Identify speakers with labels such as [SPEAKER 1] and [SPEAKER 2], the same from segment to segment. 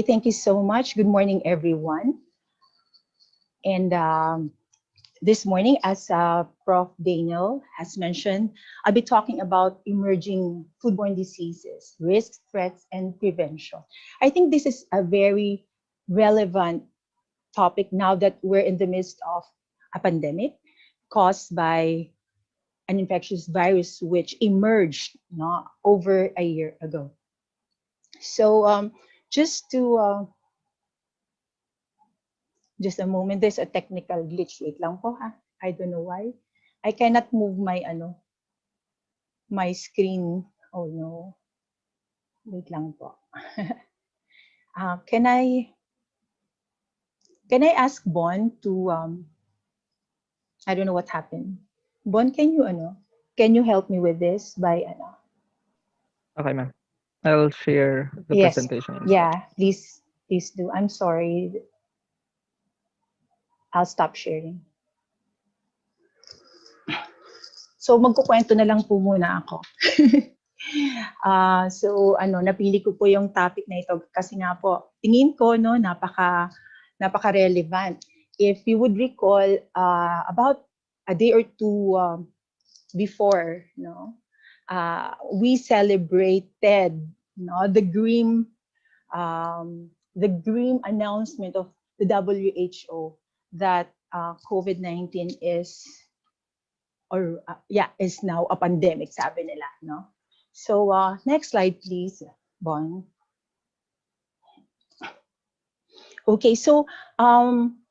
[SPEAKER 1] Thank you so much. Good morning, everyone. And this morning, as Prof. Daniel has mentioned, I'll be talking about emerging foodborne diseases, risks, threats, and prevention. I think this is a very relevant topic now that we're in the midst of a pandemic caused by an infectious virus which emerged over a year ago. So just to just a moment, there's a technical glitch. Wait lang po ha. I don't know why. I cannot move my screen. Oh no. Wait lang po. Can I ask Bon to I don't know what happened. Bon, can you help me with this by
[SPEAKER 2] Okay, ma'am. I'll share the
[SPEAKER 1] Yes.
[SPEAKER 2] presentation instead.
[SPEAKER 1] Yeah, please do. I'm sorry. I'll stop sharing. So magkukwento na lang po muna ako. So napili ko po yung topic na ito kasi nga po tingin ko napaka-relevant. If you would recall about a day or two before, we celebrated the grim announcement of the WHO that COVID-19 is now a pandemic, sabi nila, no? So next slide, please, Bon. Okay, so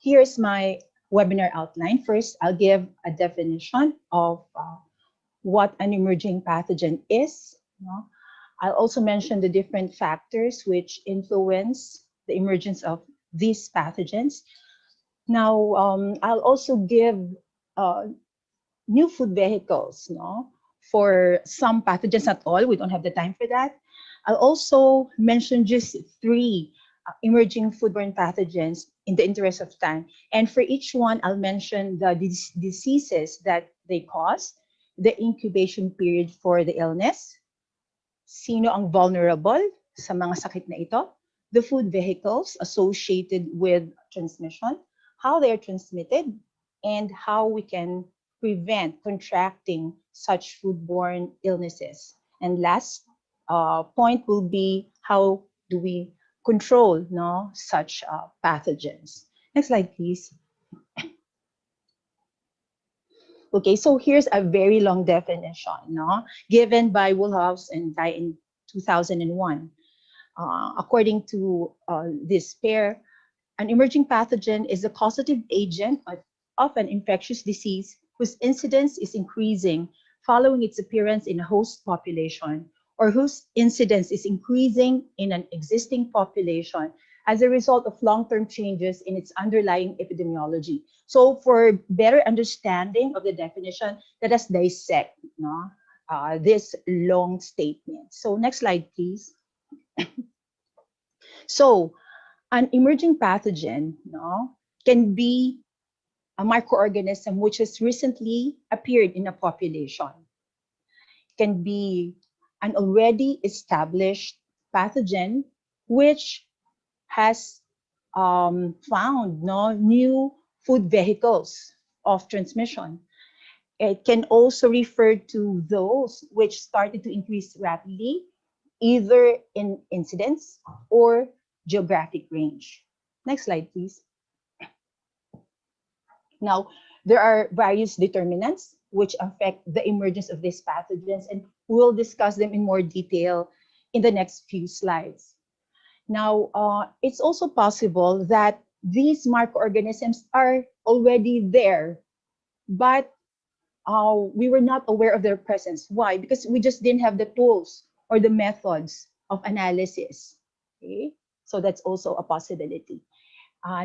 [SPEAKER 1] here's my webinar outline. First, I'll give a definition of what an emerging pathogen is. I'll also mention the different factors which influence the emergence of these pathogens. Now, I'll also give new food vehicles, for some pathogens, not all. We don't have the time for that. I'll also mention just 3 emerging foodborne pathogens in the interest of time. And for each one, I'll mention the diseases that they cause, the incubation period for the illness, sino ang vulnerable sa mga sakit na ito, the food vehicles associated with transmission, how they are transmitted, and how we can prevent contracting such foodborne illnesses. And last point will be how do we control such pathogens. Next slide, please. Okay, so here's a very long definition, given by Woolhouse and Dye in 2001. According to this pair, an emerging pathogen is a causative agent of an infectious disease whose incidence is increasing following its appearance in a host population, or whose incidence is increasing in an existing population as a result of long-term changes in its underlying epidemiology. So for better understanding of the definition, let us dissect this long statement. So next slide, please. So an emerging pathogen can be a microorganism which has recently appeared in a population. It can be an already established pathogen which has found new food vehicles of transmission. It can also refer to those which started to increase rapidly, either in incidence or geographic range. Next slide, please. Now, there are various determinants which affect the emergence of these pathogens, and we'll discuss them in more detail in the next few slides. Now, it's also possible that these microorganisms are already there, but we were not aware of their presence. Why? Because we just didn't have the tools or the methods of analysis. Okay, so that's also a possibility.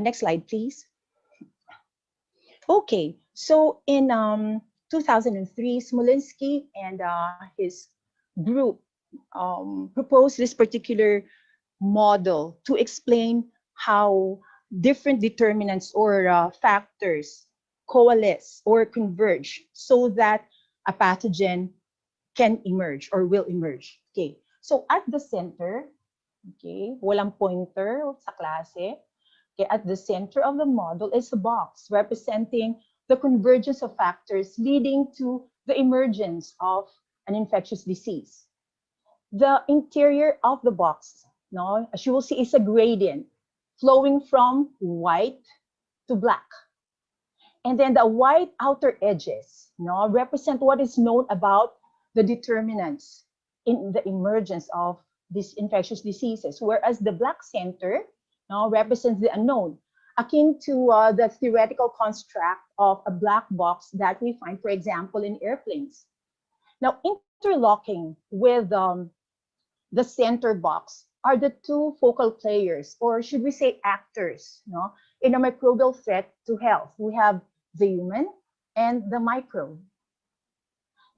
[SPEAKER 1] Next slide, please. Okay, so in 2003, Smolinsky and his group proposed this particular model to explain how different determinants or factors coalesce or converge so that a pathogen can emerge or will emerge. Okay, so at the center, Okay, walang pointer sa klase. Okay, at the center of the model is a box representing the convergence of factors leading to the emergence of an infectious disease. The interior of the box, no, as you will see, is a gradient flowing from white to black. And then the white outer edges, no, represent what is known about the determinants in the emergence of these infectious diseases, whereas the black center, no, represents the unknown, akin to the theoretical construct of a black box that we find, for example, in airplanes. Now, interlocking with the center box are the two focal players, or should we say actors, no, in a microbial threat to health. We have the human and the microbe.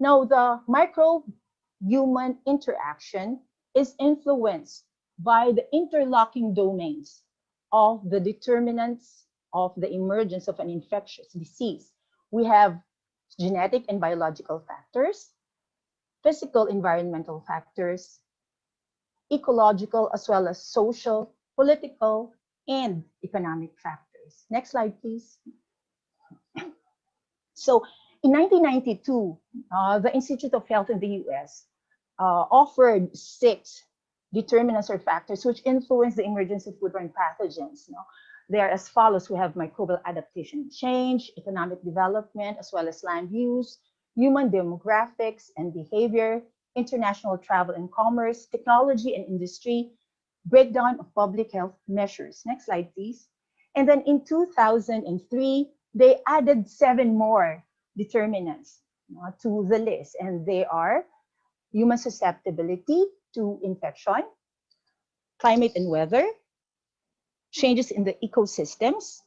[SPEAKER 1] Now, the microbe-human interaction is influenced by the interlocking domains of the determinants of the emergence of an infectious disease. We have genetic and biological factors, physical environmental factors, ecological, as well as social, political, and economic factors. Next slide, please. So in 1992, the Institute of Health in the US offered 6 determinants or factors which influence the emergence of foodborne pathogens. They are as follows. We have microbial adaptation and change, economic development, as well as land use, human demographics and behavior, international travel and commerce, technology and industry, breakdown of public health measures. Next slide, please. And then in 2003, they added 7 more determinants to the list, and they are human susceptibility to infection, climate and weather, changes in the ecosystems,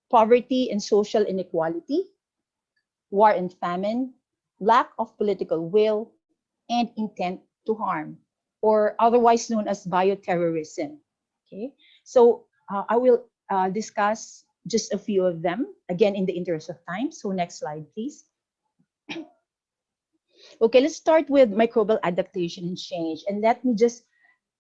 [SPEAKER 1] poverty and social inequality, war and famine, lack of political will, and intent to harm, or otherwise known as bioterrorism. Okay, so I will discuss just a few of them, again, in the interest of time. So next slide, please. Okay, let's start with microbial adaptation and change. And let me just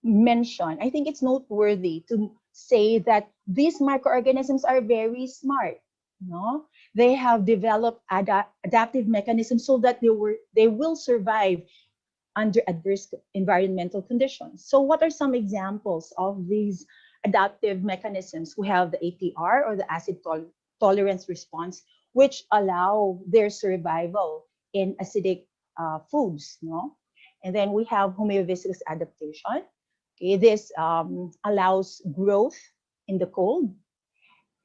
[SPEAKER 1] mention, I think it's noteworthy to say that these microorganisms are very smart. No, they have developed adaptive mechanisms so that they will survive under adverse environmental conditions. So what are some examples of these adaptive mechanisms? We have the ATR, or the acid tolerance response, which allow their survival in acidic foods. No? And then we have homeoviscous adaptation. Okay, this allows growth in the cold.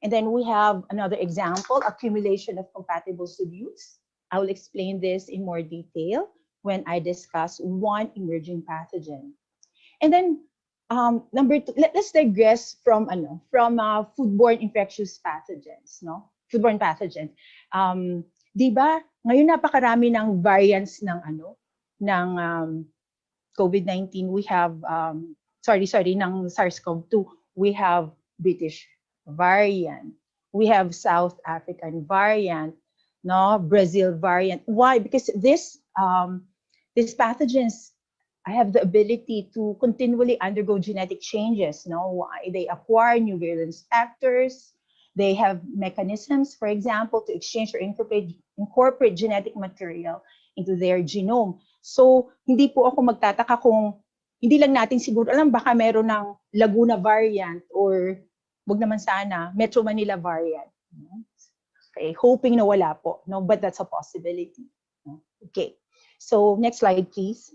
[SPEAKER 1] And then we have another example, accumulation of compatible solutes. I will explain this in more detail when I discuss one emerging pathogen. And then number 2, let's digress from foodborne infectious pathogens, no? Foodborne pathogen. Di ba, ngayon napakarami ng variants ng COVID-19. We have ng SARS-CoV-2. We have British variant. We have South African variant, no, Brazil variant. Why? Because these pathogens have the ability to continually undergo genetic changes. No, they acquire new virulence factors. They have mechanisms, for example, to exchange or incorporate genetic material into their genome. So, hindi po ako magtataka kung hindi lang natin siguro alam, baka meron ng Laguna variant, or wag naman sana, Metro Manila variant. Okay, hoping na wala po, no, but that's a possibility. Okay, so next slide, please.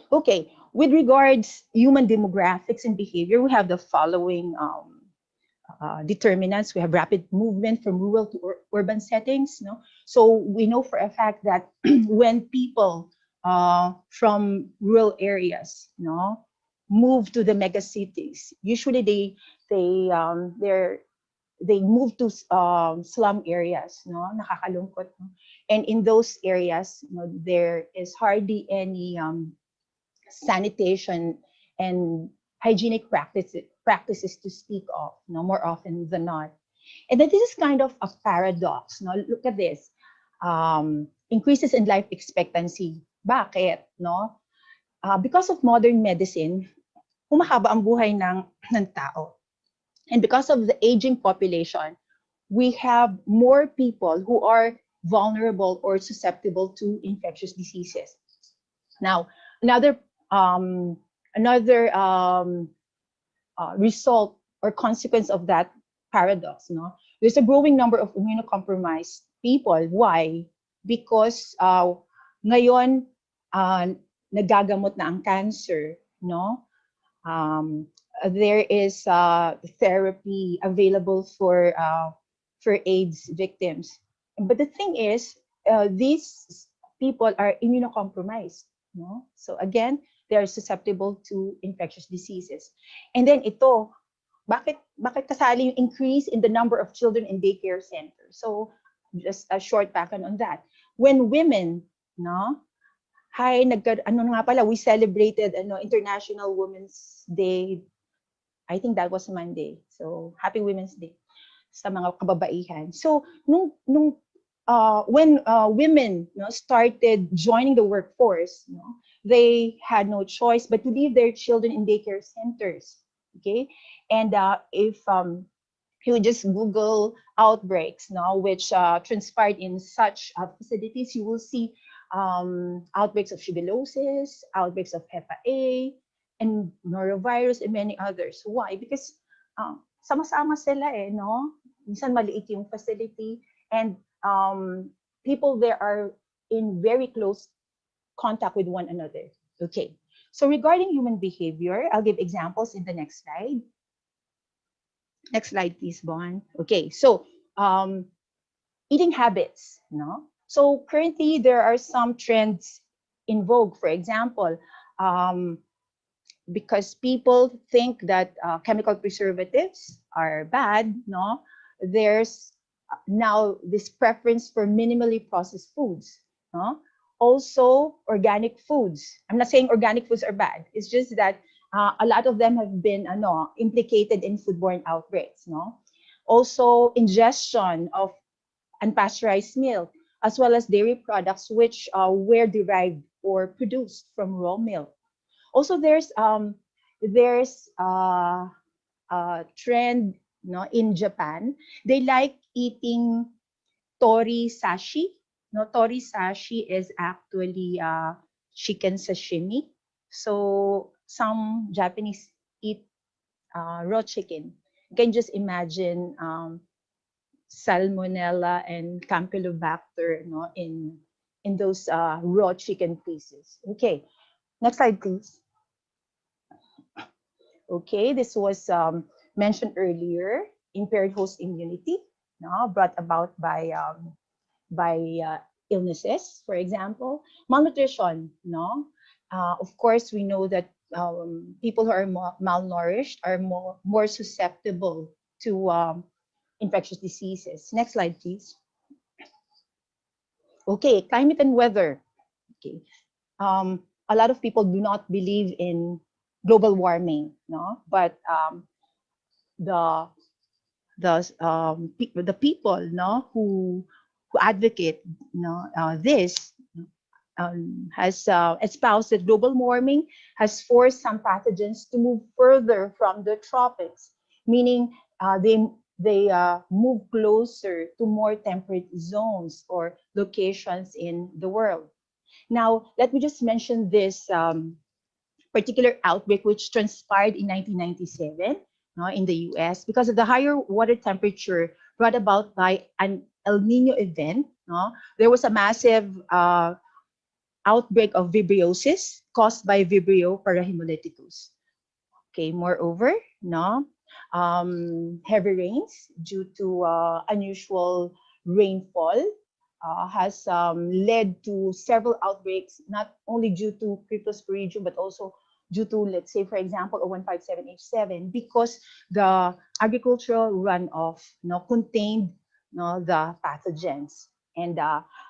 [SPEAKER 1] Okay, with regards human demographics and behavior, we have the following determinants. We have rapid movement from rural to urban settings. No, so we know for a fact that when people from rural areas, no, move to the mega cities, usually they move to slum areas, no, nakakalungkot, no? And in those areas, you know, there is hardly any sanitation and hygienic practices to speak of, no, more often than not. And then this is kind of a paradox, no? Look at this. Increases in life expectancy. Bakit, no? because of modern medicine, humahaba ang buhay ng tao. And because of the aging population, we have more people who are vulnerable or susceptible to infectious diseases. Now, another result or consequence of that paradox, no? There's a growing number of immunocompromised people. Why? Because ngayon nagagamot na ang cancer, no? There is therapy available for AIDS victims. But the thing is, these people are immunocompromised. No? So again, they are susceptible to infectious diseases. And then ito, bakit kasali yung increase in the number of children in daycare centers? So just a short background on that. When women, no, we celebrated International Women's Day. I think that was Monday. So happy Women's Day sa mga kababaihan. So when women started joining the workforce, they had no choice but to leave their children in daycare centers. Okay, and if you just Google outbreaks, which transpired in such facilities, you will see outbreaks of shigellosis, outbreaks of Hepa A, and norovirus, and many others. Why? Because sama-sama sila no? Minsan maliit yung facility, and people there are in very close contact with one another. Okay, so regarding human behavior, I'll give examples in the next slide. Next slide, please, Bon. Okay, so eating habits, no? So currently there are some trends in vogue. For example, because people think that chemical preservatives are bad, no? There's now this preference for minimally processed foods, no? Also organic foods. I'm not saying organic foods are bad. It's just that a lot of them have been implicated in foodborne outbreaks, no? Also ingestion of unpasteurized milk, as well as dairy products which were derived or produced from raw milk. Also, there's a trend, in Japan. They like eating tori sashi. No, tori sashi is actually chicken sashimi. So some Japanese eat raw chicken. You can just imagine Salmonella and Campylobacter, in those raw chicken pieces. Okay, next slide, please. Okay, this was mentioned earlier, impaired host immunity, brought about by illnesses, for example. Malnutrition, of course, we know that people who are malnourished are more susceptible to infectious diseases. Next slide, please. Okay, climate and weather. Okay, a lot of people do not believe in global warming, but the people, who advocate, this has espoused that global warming has forced some pathogens to move further from the tropics, meaning they move closer to more temperate zones or locations in the world. Now, let me just mention this particular outbreak which transpired in 1997 in the US because of the higher water temperature brought about by an El Nino event. There was a massive outbreak of vibriosis caused by Vibrio parahemolyticus. Okay, moreover, heavy rains due to unusual rainfall has led to several outbreaks, not only due to Cryptosporidium, but also due to, let's say, for example, 0157H7, because the agricultural runoff contained the pathogens, and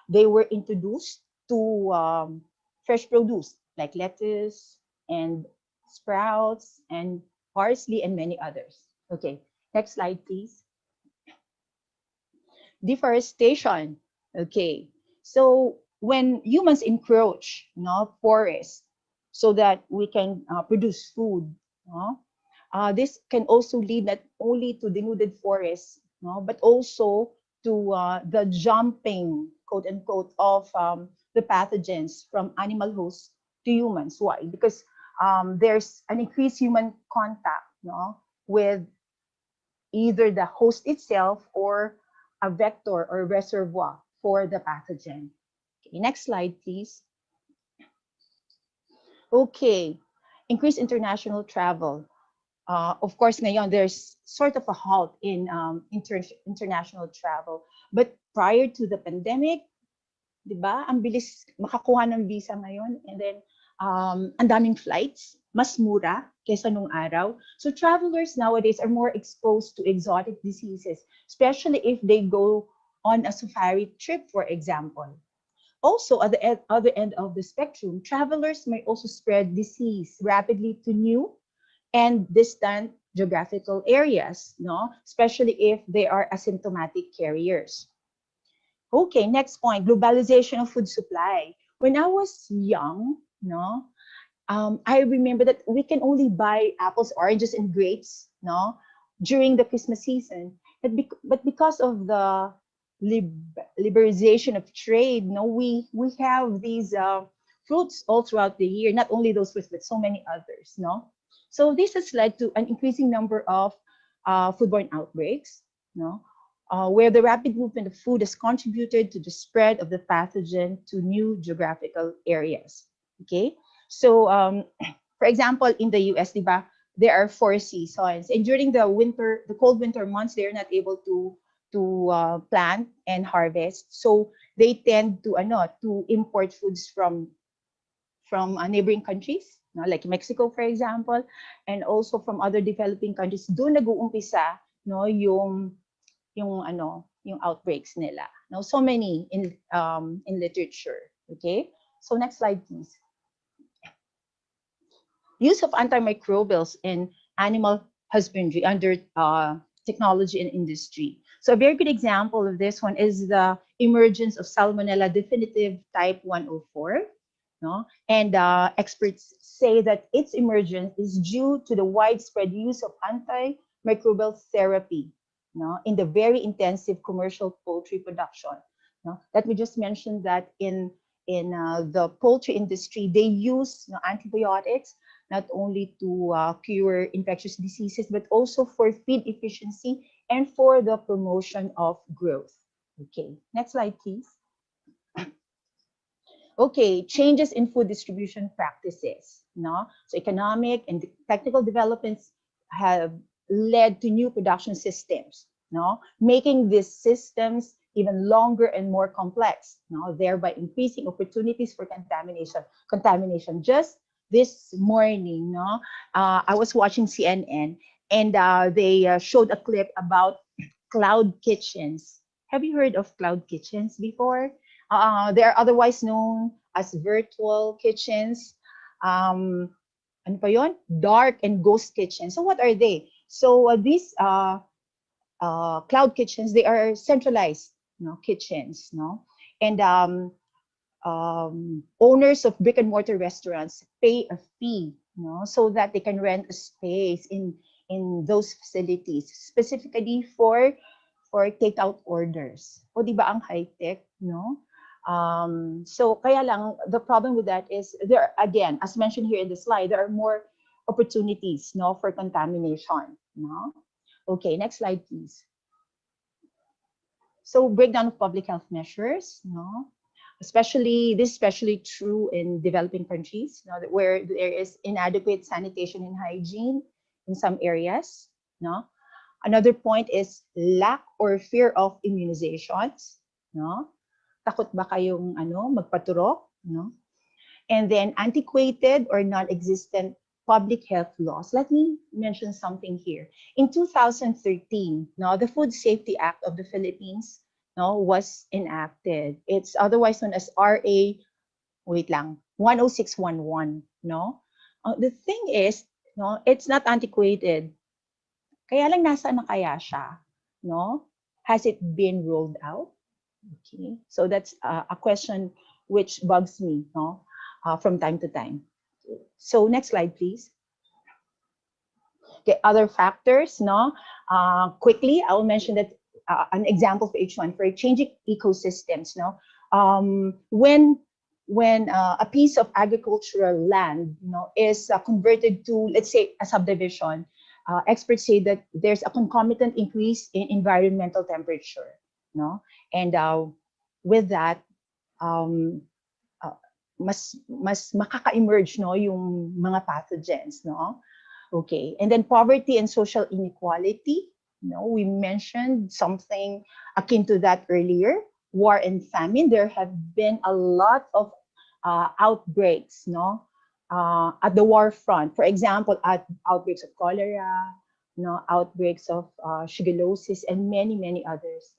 [SPEAKER 1] they were introduced to fresh produce like lettuce and sprouts and parsley and many others. Okay, next slide, please. Deforestation. Okay, so when humans encroach forests, so that we can produce food. No? This can also lead not only to denuded forests, no, but also to the jumping, quote unquote, of the pathogens from animal hosts to humans. Why? Because there's an increased human contact, no, with either the host itself or a vector or reservoir for the pathogen. Okay, next slide, please. Okay, increased international travel. Of course, ngayon, there's sort of a halt in international travel. But prior to the pandemic, di ba, ang bilis makakuha ng visa ngayon. And then, ang daming flights, mas mura kaysa nung araw. So travelers nowadays are more exposed to exotic diseases, especially if they go on a safari trip, for example. Also, at the other end of the spectrum, travelers may also spread disease rapidly to new and distant geographical areas, no? Especially if they are asymptomatic carriers. Okay, next point, globalization of food supply. When I was young, no, I remember that we can only buy apples, oranges, and grapes, no, during the Christmas season. But because of the liberalization of trade, no, we have these fruits all throughout the year. Not only those fruits, but so many others, no. So this has led to an increasing number of foodborne outbreaks, no, where the rapid movement of food has contributed to the spread of the pathogen to new geographical areas. Okay, so for example, in the US, diba, there are 4 seasons, and during the winter, the cold winter months, they're not able to plant and harvest, so they tend to import foods from neighboring countries, no? Like Mexico, for example, and also from other developing countries. Doon nag-uumpisa, no, yung outbreaks nila. Now, so many in literature. Okay, so next slide, please. Use of antimicrobials in animal husbandry under technology and industry. So a very good example of this one is the emergence of Salmonella definitive type 104. No? And experts say that its emergence is due to the widespread use of antimicrobial therapy, no, in the very intensive commercial poultry production. No? Let me just mention that in the poultry industry, they use antibiotics not only to cure infectious diseases, but also for feed efficiency and for the promotion of growth. Okay, next slide, please. Okay, changes in food distribution practices. No? So economic and technical developments have led to new production systems, no? Making these systems even longer and more complex, no? Thereby increasing opportunities for contamination. Just this morning, no, I was watching CNN, and they showed a clip about cloud kitchens. Have you heard of cloud kitchens before? They are otherwise known as virtual kitchens. Ano pa yun? Dark and ghost kitchens. So what are they? So these cloud kitchens, they are centralized, kitchens, no? And owners of brick and mortar restaurants pay a fee, so that they can rent a space in those facilities, specifically for takeout orders. O di ba ang high-tech, no? So kaya lang, the problem with that is there, again, as mentioned here in the slide, there are more opportunities, for contamination, no? Okay, next slide, please. So breakdown of public health measures, this is especially true in developing countries, where there is inadequate sanitation and hygiene in some areas, no? Another point is lack or fear of immunizations, no? Takot ba kayong magpaturok, no? And then antiquated or non-existent public health laws. Let me mention something here. In 2013, the Food Safety Act of the Philippines, was enacted. It's otherwise known as RA, 10611, no? The thing is, it's not antiquated. Kaya lang nasaan na kaya siya, no? Has it been rolled out? Okay, so that's a question which bugs me, from time to time. So next slide, please. Okay, other factors, no? Quickly, I will mention that an example for each one. For changing ecosystems, no? When a piece of agricultural land, is converted to, let's say, a subdivision, experts say that there's a concomitant increase in environmental temperature, no? And with that, um, mas makaka-emerge, no, yung mga pathogens, no? Okay, and then poverty and social inequality. We mentioned something akin to that earlier. War and famine. There have been a lot of outbreaks, at the war front. For example, outbreaks of cholera, outbreaks of shigellosis, and many, many others.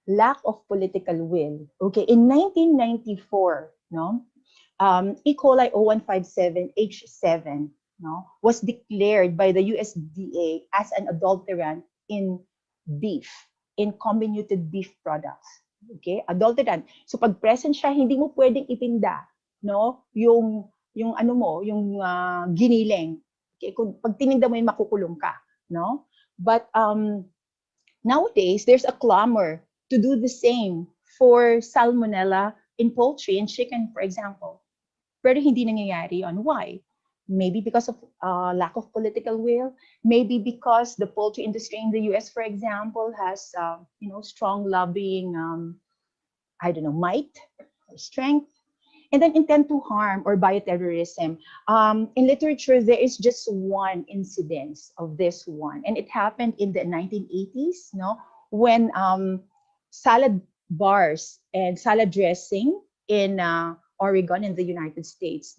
[SPEAKER 1] Lack of political will. Okay, in 1994, E. coli 0157H7, was declared by the USDA as an adulterant in beef, in comminuted beef products. Okay, adulterant. So pag present siya, hindi mo pwedeng itinda, yung ano mo, yung giniling. Okay, kung pag tininda mo yun, makukulong ka, But nowadays there's a clamor to do the same for salmonella in poultry and chicken, for example. Pero hindi nangyayari on why? Maybe because of lack of political will. Maybe because the poultry industry in the US, for example, has strong lobbying, might or strength. And then intent to harm or bioterrorism. In literature, there is just one incidence of this one, and it happened in the 1980s, when salad bars and salad dressing in Oregon in the United States,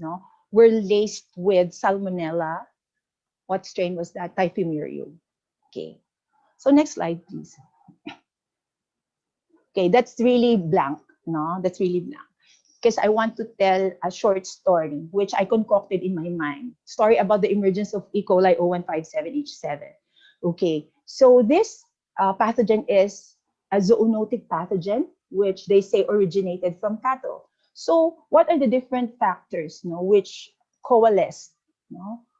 [SPEAKER 1] were laced with salmonella. What strain was that? Typhimurium. Okay. So next slide, please. Okay, that's really blank. That's really blank. Because I want to tell a short story, which I concocted in my mind. Story about the emergence of E. coli 0157H7. Okay, so this pathogen is a zoonotic pathogen, which they say originated from cattle. So what are the different factors, which coalesce,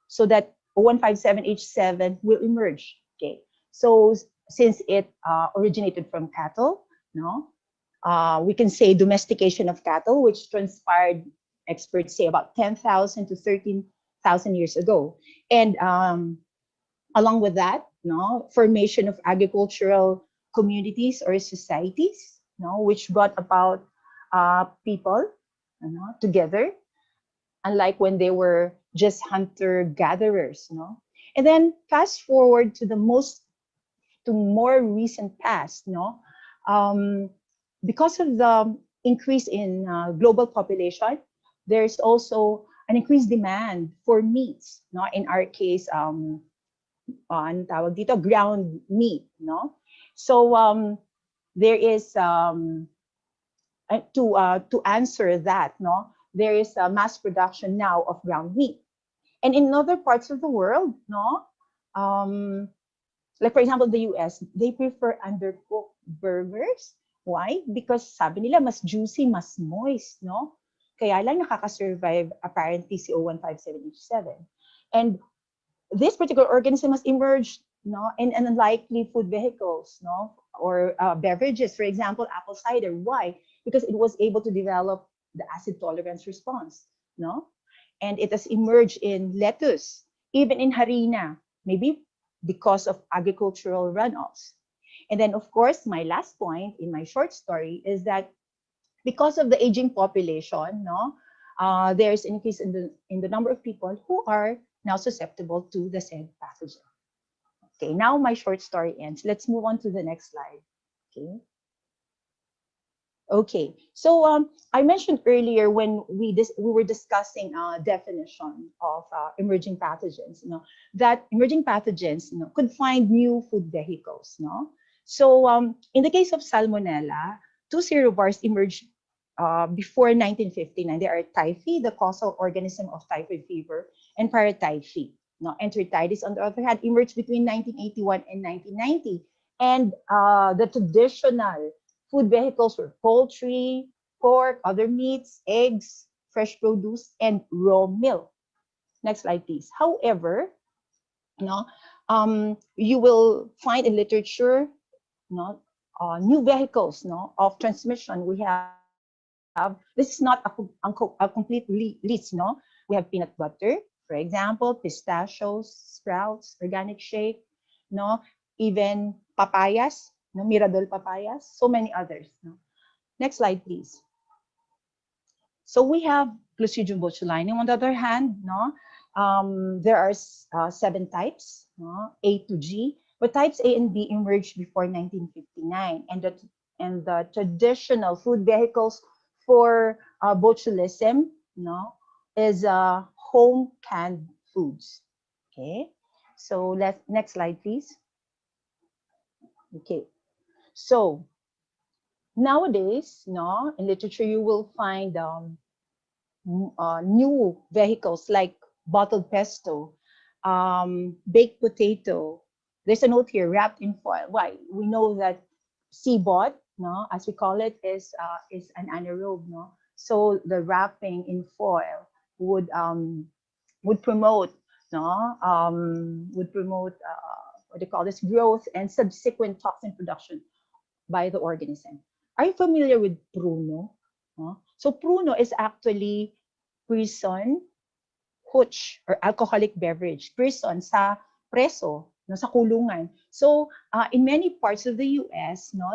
[SPEAKER 1] so that 0157H7 will emerge? Okay, so since it originated from cattle, we can say domestication of cattle, which transpired, experts say, about 10,000 to 13,000 years ago. And along with that, formation of agricultural communities or societies, which brought about people together, unlike when they were just hunter-gatherers. And then fast forward to more recent past, because of the increase in global population, there's also an increased demand for meats. In our case, ground meat. So there is to answer that. There is a mass production now of ground meat, and in other parts of the world, like for example, the US, they prefer undercooked burgers. Why? Because sabi nila, mas juicy, mas moist, Kaya lang nakaka-survive apparently si 0157H7. And this particular organism has emerged, in unlikely food vehicles, or beverages, for example, apple cider. Why? Because it was able to develop the acid tolerance response, And it has emerged in lettuce, even in harina, maybe because of agricultural runoffs. And then, of course, my last point in my short story is that because of the aging population, there's an increase in the number of people who are now susceptible to the said pathogen. Okay, now my short story ends. Let's move on to the next slide. Okay. Okay, so I mentioned earlier when we were discussing definition of emerging pathogens, that emerging pathogens, could find new food vehicles, So in the case of Salmonella, two serovars emerged before 1959. They are typhi, the causal organism of typhoid fever, and paratyphi. Enteritis, on the other hand, emerged between 1981 and 1990. And the traditional food vehicles were poultry, pork, other meats, eggs, fresh produce, and raw milk. Next slide, please. However, no, you will find in literature, no, new vehicles, no, of transmission. We have, this is not a complete list, no. We have peanut butter, for example, pistachios, sprouts, organic shake, no, even papayas, no, Miradol papayas, so many others. No. Next slide, please. So we have Clostridium botulinum. On the other hand, no, there are 7 types, no, A to G, but types A and B emerged before 1959, and the traditional food vehicles for botulism, no, is home canned foods. Okay, so next slide, please. Okay, so nowadays, no, in literature you will find new vehicles like bottled pesto, baked potato. There's a note here, wrapped in foil. Why? We know that CBOT, no, as we call it, is an anaerobe, no. So the wrapping in foil would promote, no, would promote what do you call this, growth and subsequent toxin production by the organism. Are you familiar with pruno? No? So pruno is actually prison hooch or alcoholic beverage. Prison sa preso, no, sa kulungan. So in many parts of the US, no,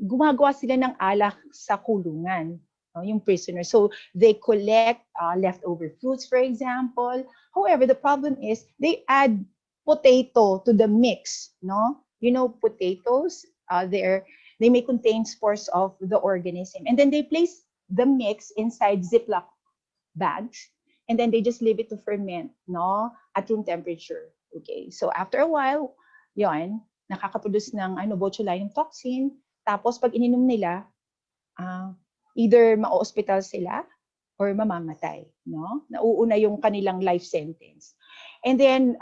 [SPEAKER 1] gumagawa sila ng alak sa kulungan, no, yung prisoner. So they collect leftover fruits, for example. However, the problem is they add potato to the mix, no? You know, potatoes, they may contain spores of the organism, and then they place the mix inside Ziploc bags, and then they just leave it to ferment, no, at room temperature. Okay, so after a while, yon, nakakaproduce ng botulinum toxin. Tapos pag ininom nila, either ma-hospital sila or mamamatay, no? Nauuna yung kanilang life sentence. And then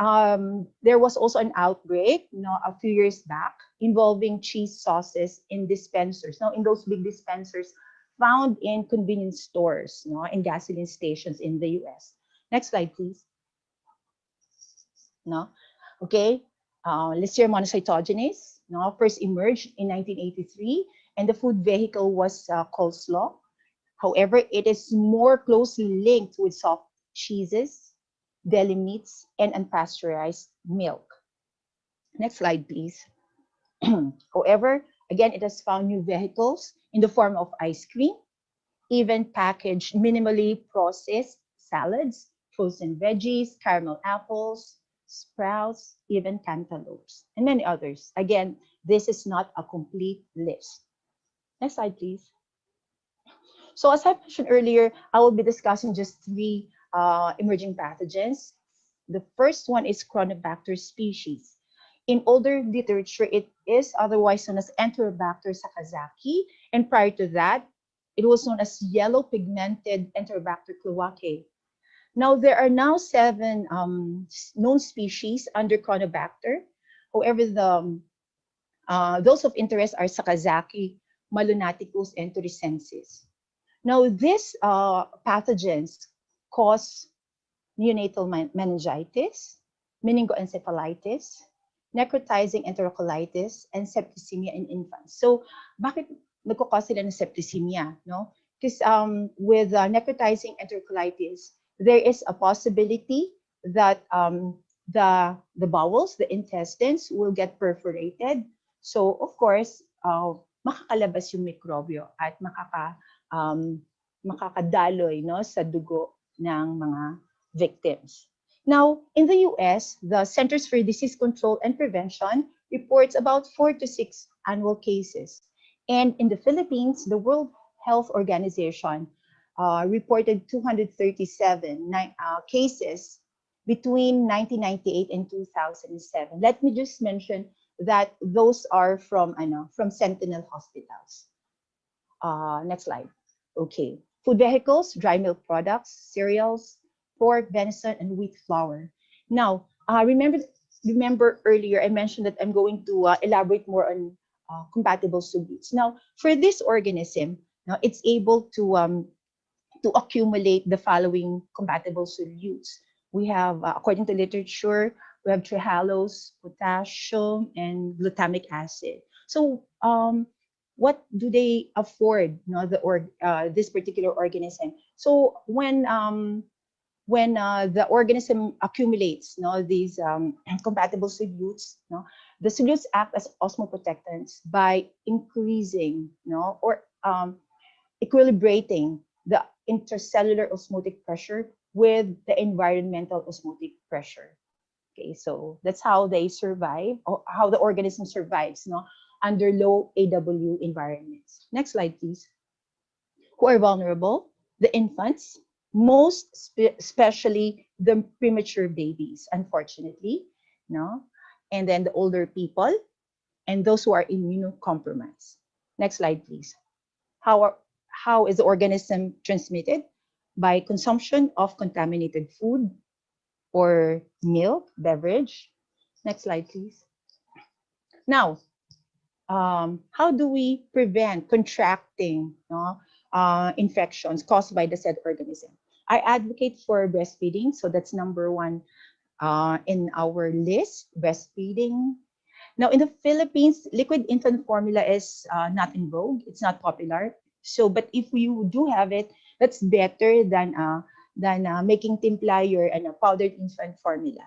[SPEAKER 1] there was also an outbreak, no, a few years back involving cheese sauces in dispensers, no, in those big dispensers found in convenience stores, no, in gasoline stations in the US. Next slide, please. No, okay. Listeria monocytogenes, no, first emerged in 1983, and the food vehicle was coleslaw. However, it is more closely linked with soft cheeses, deli meats, and unpasteurized milk. Next slide, please. However, again, it has found new vehicles in the form of ice cream, even packaged minimally processed salads, frozen veggies, caramel apples, sprouts, even cantaloupes, and many others. Again, this is not a complete list. Next slide, please. So as I mentioned earlier, I will be discussing just 3 emerging pathogens. The first one is Cronobacter species. In older literature, it is otherwise known as Enterobacter sakazaki, and prior to that, it was known as yellow pigmented Enterobacter cloacae. Now, there are now 7 known species under Cronobacter. However, those of interest are Sakazaki, Malunaticus, and Turicensis. Now, these pathogens cause neonatal meningitis, meningoencephalitis, necrotizing enterocolitis, and septicemia in infants. So, bakit nagkukause sila ng septicemia? No? Because with necrotizing enterocolitis, there is a possibility that the bowels, the intestines, will get perforated. So, of course, makakalabas yung mikrobyo at makakadaloy, no, sa dugo ng mga victims. Now, in the US, the Centers for Disease Control and Prevention reports about 4 to 6 annual cases. And in the Philippines, the World Health Organization reported 237 cases between 1998 and 2007. Let me just mention that those are from Sentinel hospitals. Next slide. Okay. Food vehicles, dry milk products, cereals, pork, venison, and wheat flour. Now, remember earlier I mentioned that I'm going to elaborate more on compatible solutes. Now, for this organism, now it's able to accumulate the following compatible solutes. We have, according to literature, we have trehalose, potassium, and glutamic acid. So what do they afford, this particular organism? So when the organism accumulates these compatible solutes, the solutes act as osmoprotectants by increasing or equilibrating the intercellular osmotic pressure with the environmental osmotic pressure. Okay, so that's how they survive, or how the organism survives under low AW environments. Next slide, please. Who are vulnerable? The infants, especially the premature babies, unfortunately, and then the older people and those who are immunocompromised. Next slide, please. How is the organism transmitted? By consumption of contaminated food or milk, beverage. Next slide, please. Now, how do we prevent contracting infections caused by the said organism? I advocate for breastfeeding, so that's number one in our list, breastfeeding. Now, in the Philippines, liquid infant formula is not in vogue. It's not popular. So, but if you do have it, that's better than making timpla your powdered infant formula.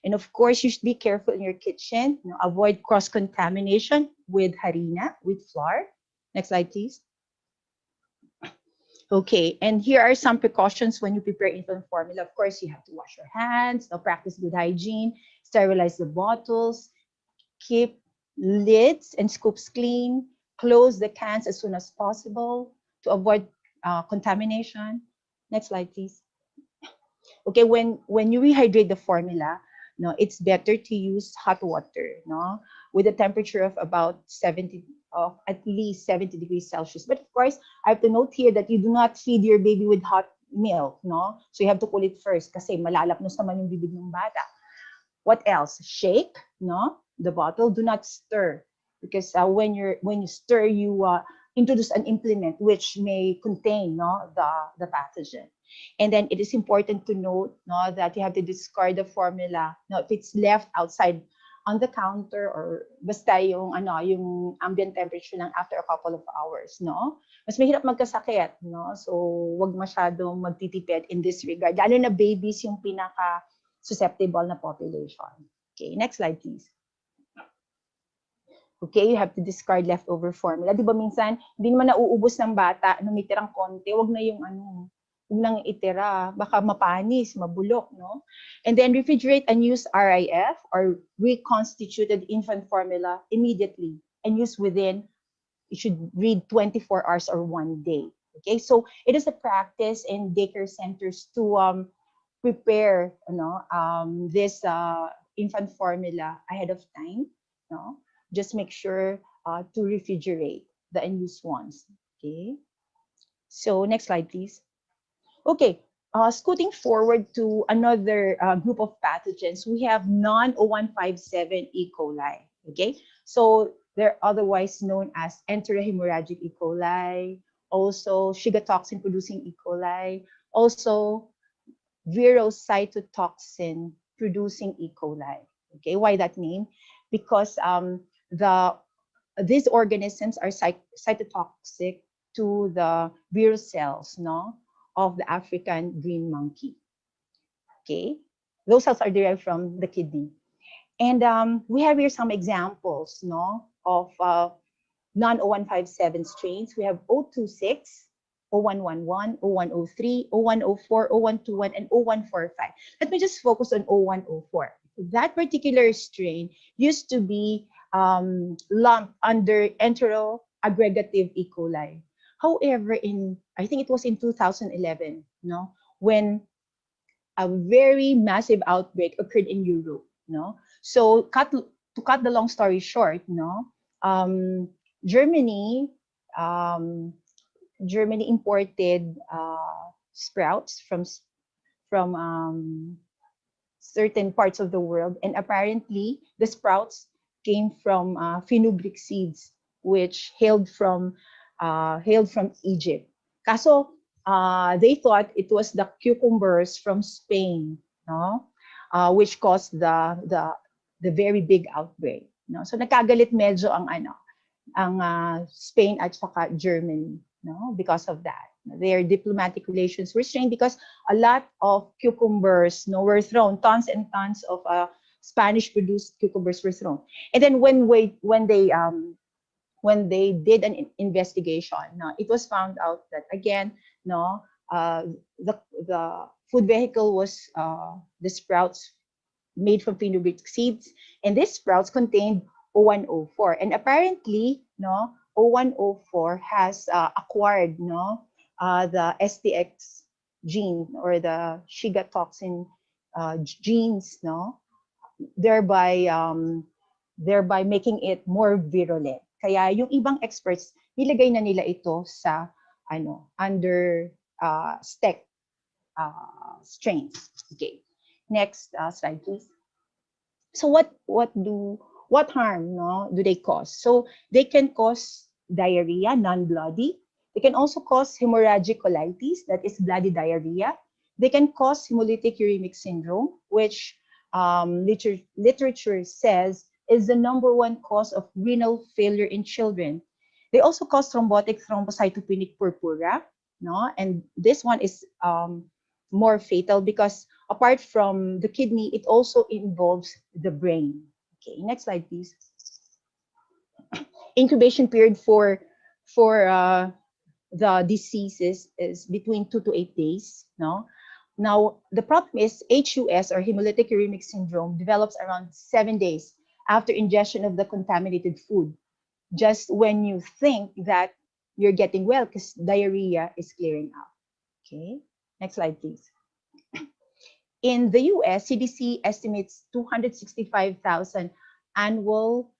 [SPEAKER 1] And of course, you should be careful in your kitchen. Avoid cross-contamination with harina, with flour. Next slide, please. Okay, and here are some precautions when you prepare infant formula. Of course, you have to wash your hands, practice good hygiene, sterilize the bottles, keep lids and scoops clean, close the cans as soon as possible to avoid contamination. Next slide, please. Okay, when you rehydrate the formula, it's better to use hot water, with a temperature of about at least 70 degrees Celsius. But of course, I have to note here that you do not feed your baby with hot milk, So you have to cool it first kasi malalapnos naman yung bibig ng bata. What else? Shake, the bottle. Do not stir, because when you stir, you introduce an implement which may contain the pathogen. And then it is important to note that you have to discard the formula if it's left outside on the counter, or basta yung ambient temperature lang after a couple of hours, Mas mahirap magkasakit, So wag masyadong magtitipid in this regard. Lalo na babies yung pinaka susceptible na population. Okay, next slide, please. Okay, you have to discard leftover formula. Di ba minsan, hindi naman nauubos ng bata, may tirang konti, wag na yung wag nang itira, baka mapanis, mabulok, And then refrigerate and use RIF, or reconstituted infant formula, immediately, and use within, you should read 24 hours or 1 day. Okay, so it is a practice in daycare centers to prepare this infant formula ahead of time. Just make sure to refrigerate the unused ones. Okay, so next slide, please. Okay, scooting forward to another group of pathogens, we have non-0157 E. coli. Okay, so they're otherwise known as enterohemorrhagic E. coli, also Shiga toxin producing E. coli, also virocytotoxin producing E. coli. Okay, why that name? Because these organisms are cytotoxic to the virus cells, of the African green monkey. Okay, those cells are derived from the kidney. And we have here some examples, of non-0157 strains. We have 026, 0111, 0103, 0104, 0121, and 0145. Let me just focus on 0104. That particular strain used to be lumped under enteroaggregative E. coli. However, I think it was in 2011, when a very massive outbreak occurred in Europe, So to cut the long story short, Germany imported sprouts from certain parts of the world, and apparently the sprouts came from fenugreek seeds, which hailed from Egypt. Kaso they thought it was the cucumbers from Spain, no, which caused the very big outbreak. No, so nagkagalit medyo ang Spain at saka Germany, no, because of that. Their diplomatic relations were strained because a lot of cucumbers, no, were thrown. Tons and tons of Spanish-produced cucumbers were thrown. And then when they did an investigation, no, it was found out that again, no, the food vehicle was the sprouts made from fenugreek seeds, and these sprouts contained O104. And apparently, no, O104 has acquired, no, the STX gene or the Shiga toxin genes, no, thereby thereby making it more virulent. Kaya yung ibang experts, nilagay na nila ito sa under STEC strains. Okay. Next slide, please. So what harm, no, do they cause? So they can cause diarrhea, non-bloody. They can also cause hemorrhagic colitis, that is bloody diarrhea. They can cause hemolytic uremic syndrome, which literature says is the #1 cause of renal failure in children. They also cause thrombotic thrombocytopenic purpura, no, and this one is more fatal because apart from the kidney, it also involves the brain. Okay, next slide, please. Incubation period for the diseases is between 2 to 8 days. No, now the problem is HUS or hemolytic uremic syndrome develops around 7 days after ingestion of the contaminated food, just when you think that you're getting well because diarrhea is clearing out. Okay, next slide, please. In the US, CDC estimates 265,000 annual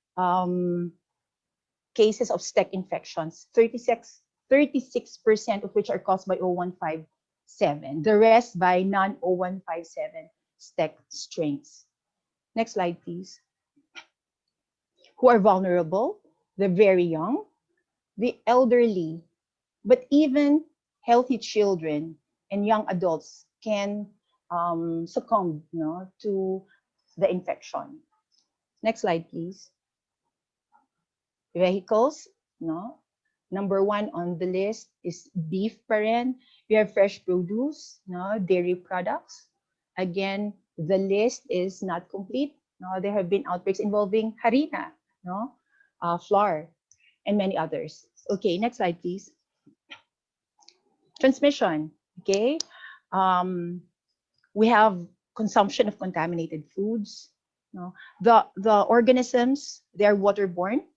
[SPEAKER 1] cases of STEC infections, 36% of which are caused by O157, the rest by non-O157 STEC strains. Next slide, please. Who are vulnerable? The very young, the elderly, but even healthy children and young adults can succumb, to the infection. Next slide, please. Vehicles, no. #1 on the list is beef pa rin. We have fresh produce, no, dairy products. Again, the list is not complete. No, there have been outbreaks involving harina, no, flour, and many others. Okay, next slide, please. Transmission, okay. We have consumption of contaminated foods. No, the organisms, they are waterborne.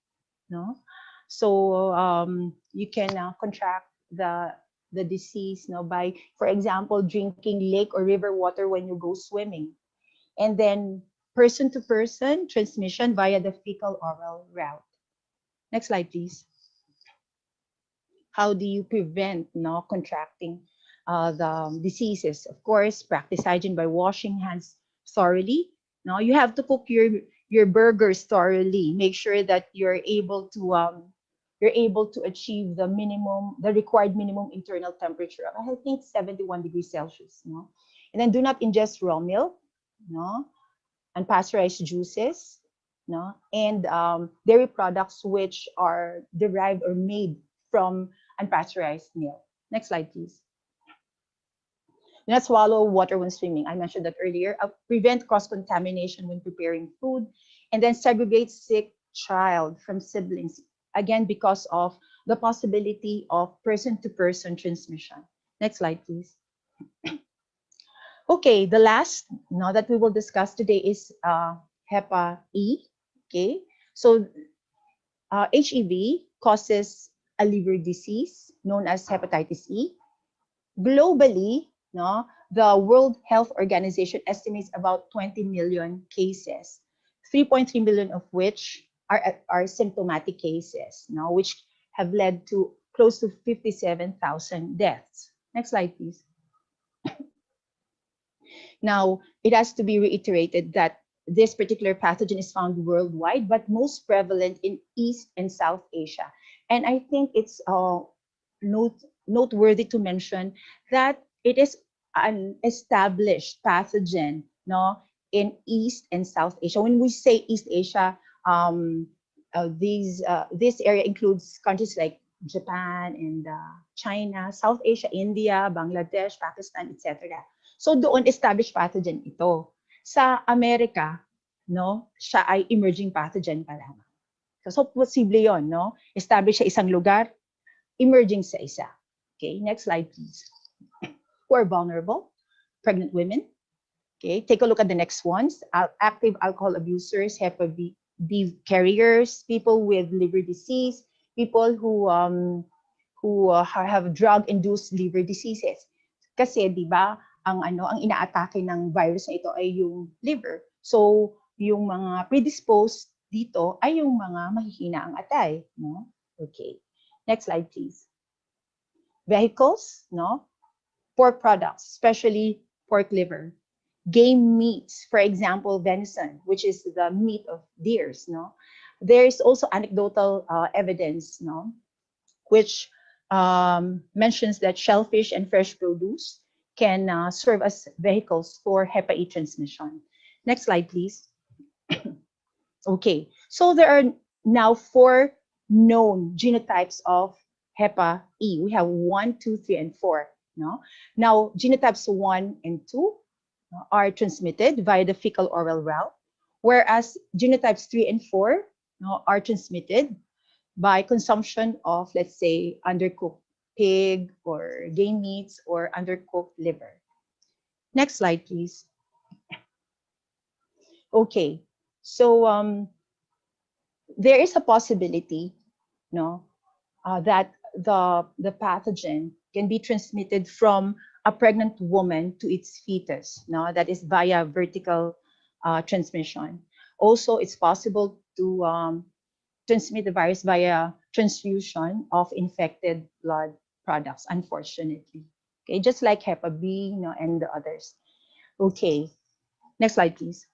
[SPEAKER 1] No, so you can contract the disease, no, by, for example, drinking lake or river water when you go swimming, and then person to person transmission via the fecal oral route. Next slide, please. How do you prevent, no, contracting the diseases? Of course, practice hygiene by washing hands thoroughly. No, you have to cook your burgers thoroughly. Make sure that you're able to achieve the required minimum internal temperature of, I think, 71 degrees Celsius. No, and then do not ingest raw milk, no, unpasteurized juices, no, and dairy products which are derived or made from unpasteurized milk. Next slide, please. Do not swallow water when swimming. I mentioned that earlier. Prevent cross-contamination when preparing food. And then segregate sick child from siblings. Again, because of the possibility of person-to-person transmission. Next slide, please. Okay, the last that we will discuss today is Hepa E. Okay, so HEV causes a liver disease known as hepatitis E. Globally, no, the World Health Organization estimates about 20 million cases, 3.3 million of which are symptomatic cases, no, which have led to close to 57,000 deaths. Next slide, please. Now, it has to be reiterated that this particular pathogen is found worldwide, but most prevalent in East and South Asia. And I think it's noteworthy to mention that it is an established pathogen, no, in East and South Asia. When we say East Asia, this area includes countries like Japan and China, South Asia, India, Bangladesh, Pakistan, etc. So doon established pathogen ito. Sa Amerika, no, siya ay emerging pathogen pa lamang. So posible yon, no? Establish sa isang lugar, emerging sa isa. Okay, next slide, please. Who are vulnerable? Pregnant women. Okay, take a look at the next ones. Active alcohol abusers, Hepa B carriers, people with liver disease, people who have drug-induced liver diseases. Kasi, di ba, ang inaatake ng virus na ito ay yung liver. So, yung mga predisposed dito ay yung mga mahihina ang atay, no? Okay. Next slide, please. Vehicles, no? Pork products, especially pork liver. Game meats, for example, venison, which is the meat of deers, no? There is also anecdotal evidence, no, which mentions that shellfish and fresh produce can serve as vehicles for Hepa E transmission. Next slide, please. Okay, so there are now 4 known genotypes of Hepa E. We have 1, 2, 3, and 4. No? Now, genotypes 1 and 2 are transmitted via the fecal oral route, whereas genotypes 3 and 4 are transmitted by consumption of, let's say, undercooked pig or game meats or undercooked liver. Next slide, please. Okay, so there is a possibility, that the pathogen can be transmitted from a pregnant woman to its fetus. No, that is via vertical transmission. Also, it's possible to transmit the virus via transfusion of infected blood products, unfortunately. Okay, just like Hepa B, and the others. Okay, next slide, please.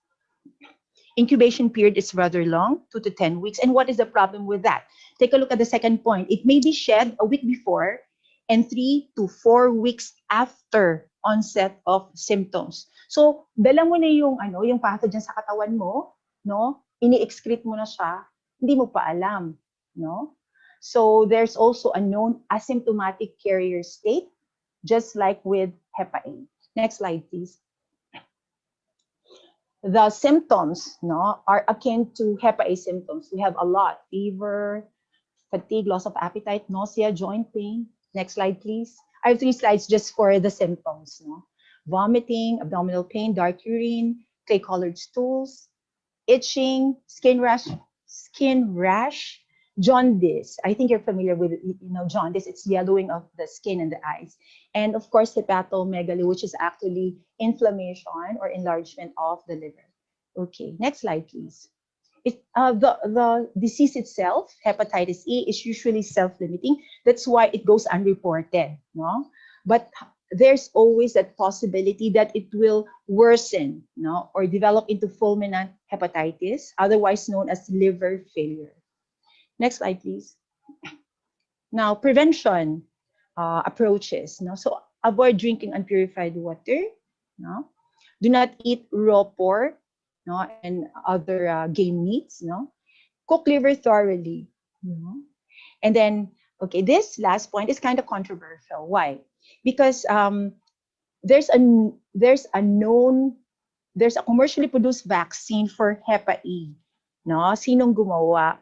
[SPEAKER 1] Incubation period is rather long, 2 to 10 weeks. And what is the problem with that? Take a look at the second point. It may be shed a week before and 3 to 4 weeks after onset of symptoms. So, dala mo na yung pathogen sa katawan mo, no? Ini-excrete mo na siya, hindi mo pa alam, no? So, there's also a known asymptomatic carrier state, just like with Hepa A. Next slide, please. The symptoms, are akin to Hepa A symptoms. We have a lot: fever, fatigue, loss of appetite, nausea, joint pain. Next slide, please. I have 3 slides just for the symptoms. Vomiting, abdominal pain, dark urine, clay-colored stools, itching, skin rash, jaundice. I think you're familiar with jaundice. It's yellowing of the skin and the eyes. And of course, hepatomegaly, which is actually inflammation or enlargement of the liver. Okay, next slide, please. The disease itself, hepatitis E, is usually self-limiting. That's why it goes unreported. But there's always that possibility that it will worsen, or develop into fulminant hepatitis, otherwise known as liver failure. Next slide, please. Now, prevention approaches. So avoid drinking unpurified water. Do not eat raw pork, and other game meats. Cook liver thoroughly. And then, okay, this last point is kind of controversial. Why? Because there's a commercially produced vaccine for Hepa E. Sinong gumawa?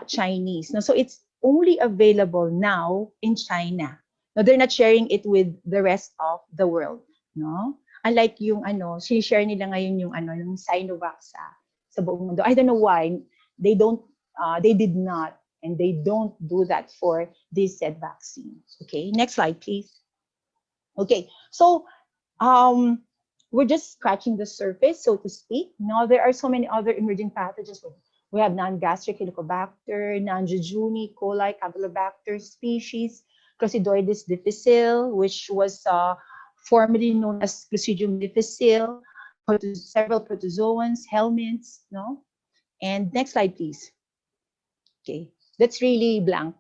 [SPEAKER 1] Chinese. So it's only available now in China. Now, they're not sharing it with the rest of the world. Unlike yung share nila ngayon yung Sinovac sa buong mundo. I don't know why they did not, and they don't do that for this said vaccine. Okay, next slide, please. Okay, so we're just scratching the surface, so to speak. There are so many other emerging pathogens. We have non-gastric Helicobacter, non-jejuni, coli, Campylobacter species, Clostridium difficile, which was formerly known as Clostridium difficile, several protozoans, helminths, And next slide, please. Okay, that's really blank,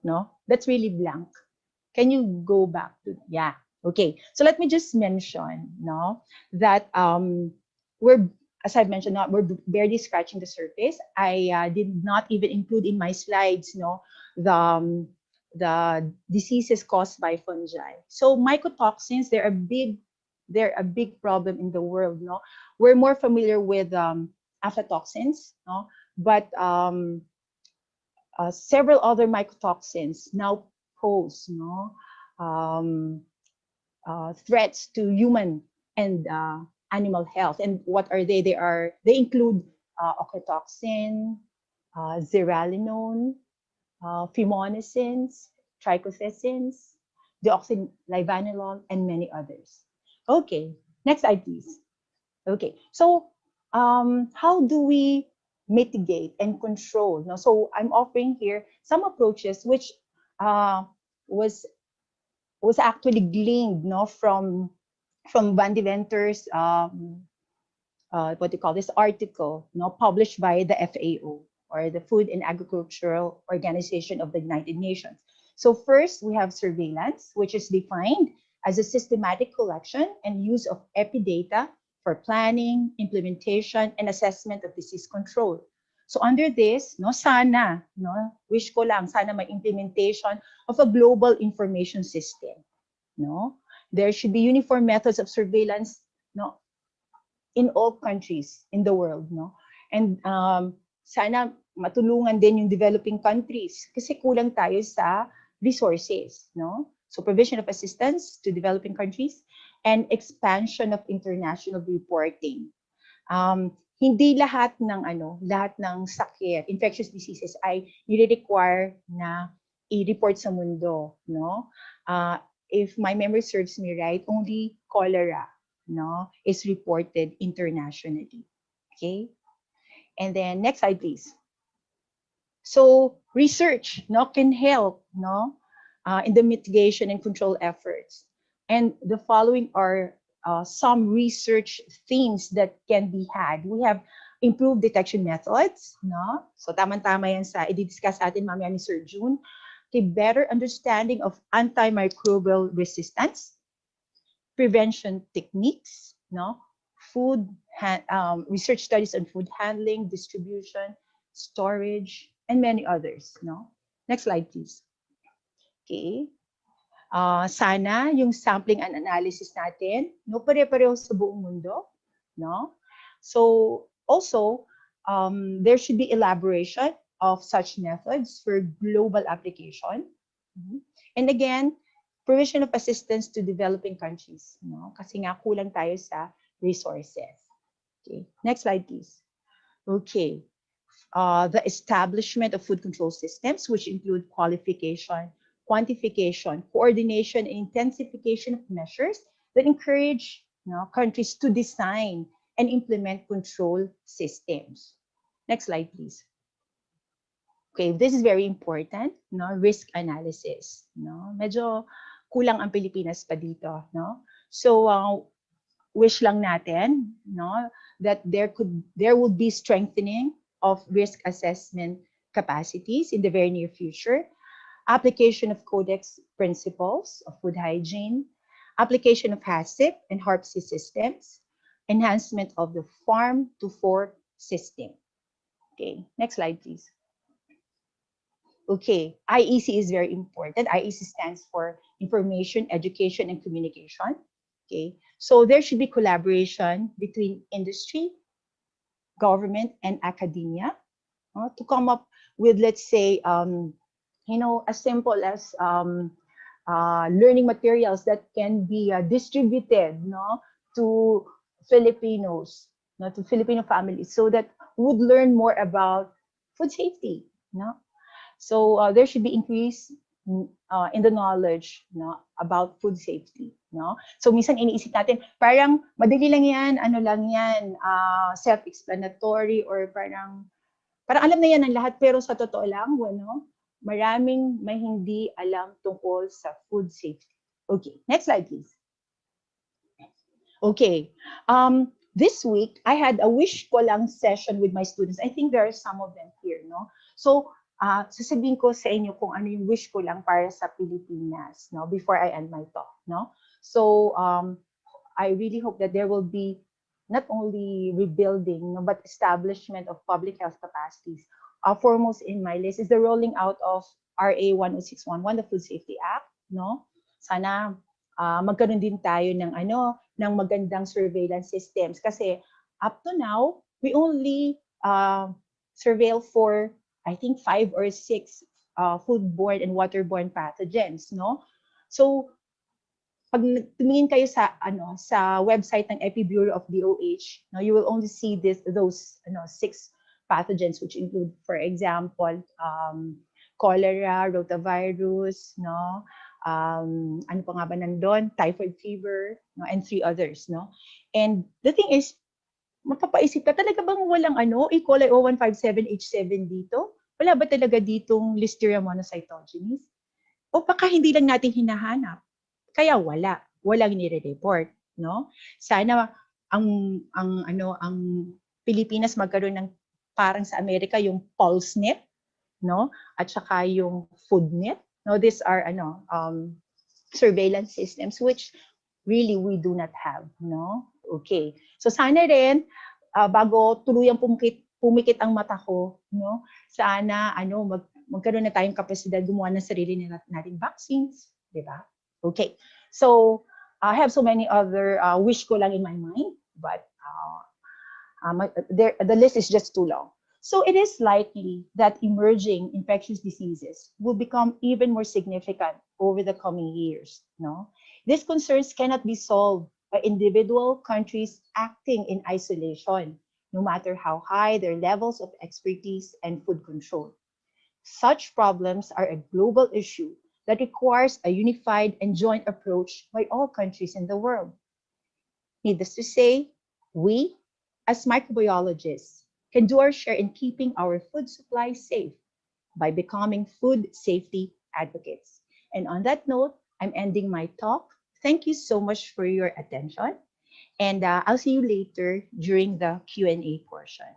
[SPEAKER 1] That's really blank. Can you go back to, yeah, okay. So let me just mention, no, that we're, as I've mentioned, not, we're barely scratching the surface. I did not even include in my slides, no, the diseases caused by fungi. So mycotoxins, they're a big problem in the world, no. We're more familiar with aflatoxins, no, but several other mycotoxins now pose, no, um, threats to human and animal health. And what are they? They include ochratoxin, zearalenone, fumonisin, trichothecins, deoxynivalenol, and many others. Okay, next slide, please. Okay, so how do we mitigate and control? No, so I'm offering here some approaches which uh, was was actually gleaned, no, from Van Deventer's what do you call this article, no, published by the FAO, or the Food and Agricultural Organization of the United Nations. So first, we have surveillance, which is defined as a systematic collection and use of epidata for planning, implementation, and assessment of disease control. So under this, no, sana, no, wish ko lang, sana may implementation of a global information system. No, there should be uniform methods of surveillance, no, in all countries in the world, no? And sana matulungan din yung developing countries kasi kulang tayo sa resources, no? So provision of assistance to developing countries and expansion of international reporting. Hindi lahat ng sakit, infectious diseases ay nire-require na i-report sa mundo, no? If my memory serves me right, only cholera, no, is reported internationally. Okay? And then next slide, please. So research, no, can help, no, in the mitigation and control efforts. And the following are some research themes that can be had. We have improved detection methods, no? So tama-tama yan sa i-discuss atin mamaya ni Sir June. Okay, better understanding of antimicrobial resistance, prevention techniques, no? Research studies on food handling, distribution, storage, and many others, no? Next slide, please. Okay. Sana yung sampling and analysis natin, no, pare-pareho sa buong mundo, no? So also, there should be elaboration of such methods for global application. And again, provision of assistance to developing countries, no? Kasi nga kulang tayo sa resources. Okay, next slide, please. Okay, the establishment of food control systems, which include qualification, quantification, coordination, and intensification of measures that encourage, countries to design and implement control systems. Next slide, please. Okay, this is very important, no? Risk analysis, no? Medyo kulang ang Pilipinas pa dito, no? So, wish lang natin, no, that there would be strengthening of risk assessment capacities in the very near future, application of Codex principles of food hygiene, application of HACCP and HARPC systems, enhancement of the farm to fork system. Okay, next slide, please. Okay, IEC is very important. IEC stands for Information, Education, and Communication. Okay, so there should be collaboration between industry, government, and academia to come up with, let's say, as simple as learning materials that can be distributed, no, to Filipinos, no, to Filipino families, so that would learn more about food safety, no. So there should be increase in the knowledge, no, about food safety, no. So minsan iniisip natin parang madali lang yan, ano lang yan, self-explanatory, or parang alam na yan ng lahat, pero sa totoo lang, maraming may hindi alam tungkol sa food safety. Okay, next slide, please. Okay, this week I had a wish ko lang session with my students. I think there are some of them here, no. So sasabihin ko sa inyo kung ano yung wish ko lang para sa Pilipinas, no, before I end my talk, no. So I really hope that there will be not only rebuilding, no, but establishment of public health capacities. Foremost in my list is the rolling out of RA 10611, the Food Safety Act, no. Sana magkaroon din tayo ng ng magandang surveillance systems kasi up to now we only surveil for I think 5 or 6 foodborne and waterborne pathogens, no. So pag tumingin kayo sa website ng Epi Bureau of DOH, no, you will only see those 6 pathogens, which include, for example, cholera, rotavirus, no, ano pa nga ba nandun, typhoid fever, no, and 3 others, no. And the thing is, mapapaisip ka, talaga bang walang E. coli 0157H7 dito? Wala ba talaga ditong Listeria monocytogenes? O baka hindi lang natin hinahanap? Kaya walang nire-report, no? Sana ang Pilipinas magkaroon ng parang sa Amerika yung PulseNet, no? At saka yung FoodNet. No, these are surveillance systems which really we do not have, no? Okay. So sana rin bago tuluyang pumikit ang mata ko, no? Sana magkaroon na tayong kapasidad gumawa ng sarili natin vaccines, di ba? Okay. So I have so many other wish ko lang in my mind, but the list is just too long. So it is likely that emerging infectious diseases will become even more significant over the coming years. No, these concerns cannot be solved by individual countries acting in isolation, no matter how high their levels of expertise and food control. Such problems are a global issue that requires a unified and joint approach by all countries in the world. Needless to say, we, as microbiologists, can do our share in keeping our food supply safe by becoming food safety advocates. And on that note, I'm ending my talk. Thank you so much for your attention. And I'll see you later during the Q&A portion.